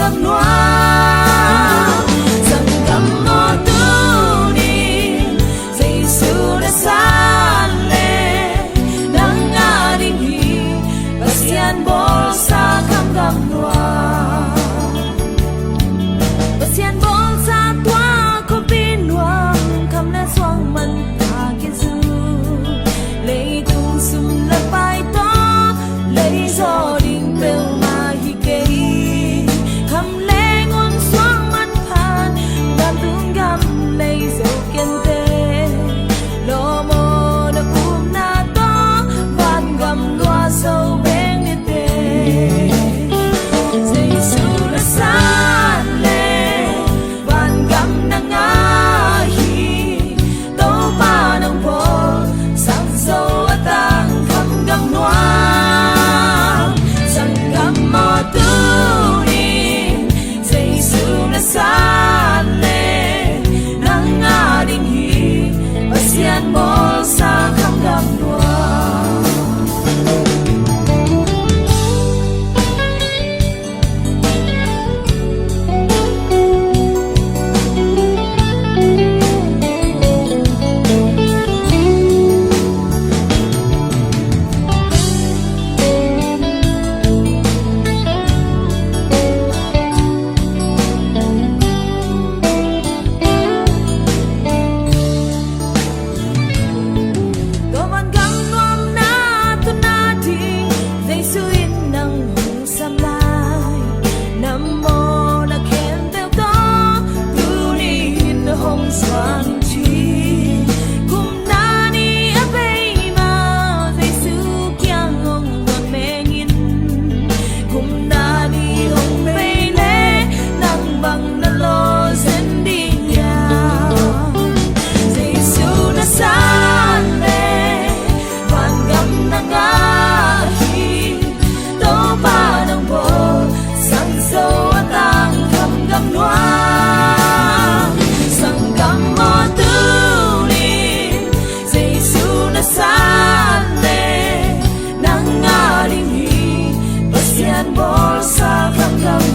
gam noa sang gam mo tu ni Giêsu đã san le nang nga ding hi pasian bol sa kham gam noa pasian bol sa tua ko pin nuang kham na swang man ta kian su lei tung sum la pai to lei zo ding pel ma hi ke kham le ngon swang man phan gam tung gam lei zo kian te lo mo na na to van gam loa so beng ni te Giêsu la san le van gam na nga hi to pa nang bo sang so atang kham gam noa sang gam mo tu ni Giêsu la san le nang nga ding hi pasian bol sa kham gam noa bol sa kham gam